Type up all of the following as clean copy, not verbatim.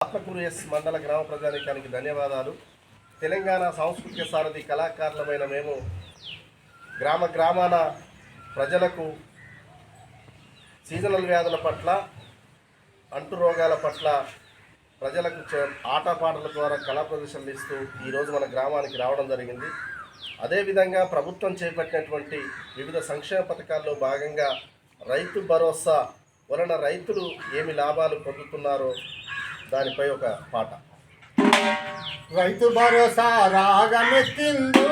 Atmakur yes మండల గ్రామ ప్రజానీకానికి ధన్యవాదాలు. తెలంగాణ సాంస్కృతిక సారథి కళాకారులమైన మేము గ్రామాన ప్రజలకు సీజనల్ వ్యాధుల పట్ల, అంటు రోగాల పట్ల ప్రజలకు ఆటపాటల ద్వారా కళా ప్రదర్శనలు ఇస్తూ ఈరోజు మన గ్రామానికి రావడం జరిగింది. అదేవిధంగా ప్రభుత్వం చేపట్టినటువంటి వివిధ సంక్షేమ పథకాల్లో భాగంగా రైతు భరోసా వలన రైతులు ఏమి లాభాలు పొందుతున్నారో దానిపై ఒక పాట. రైతు భరోసా రాగమెత్తిందో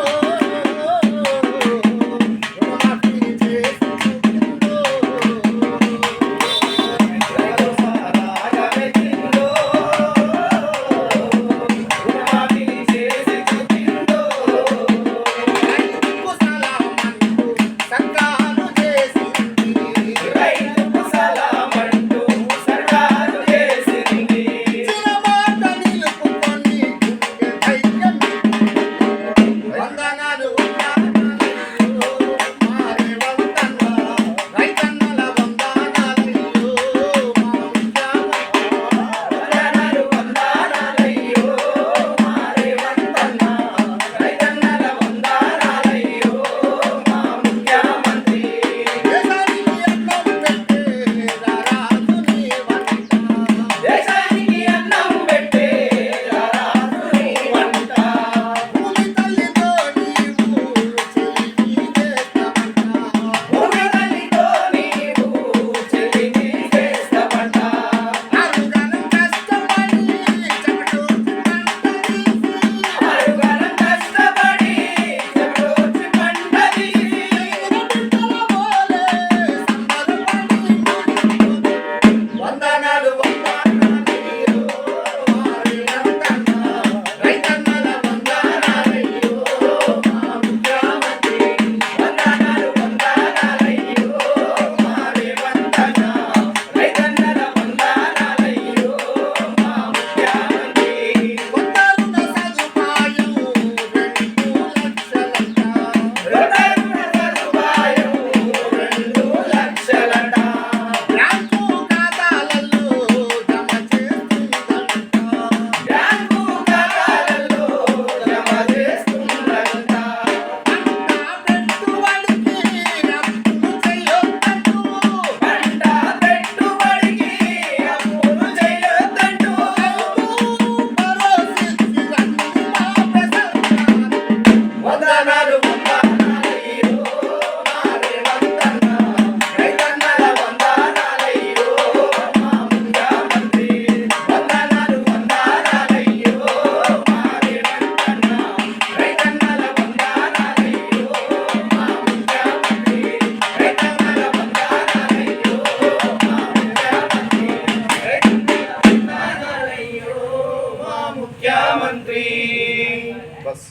बस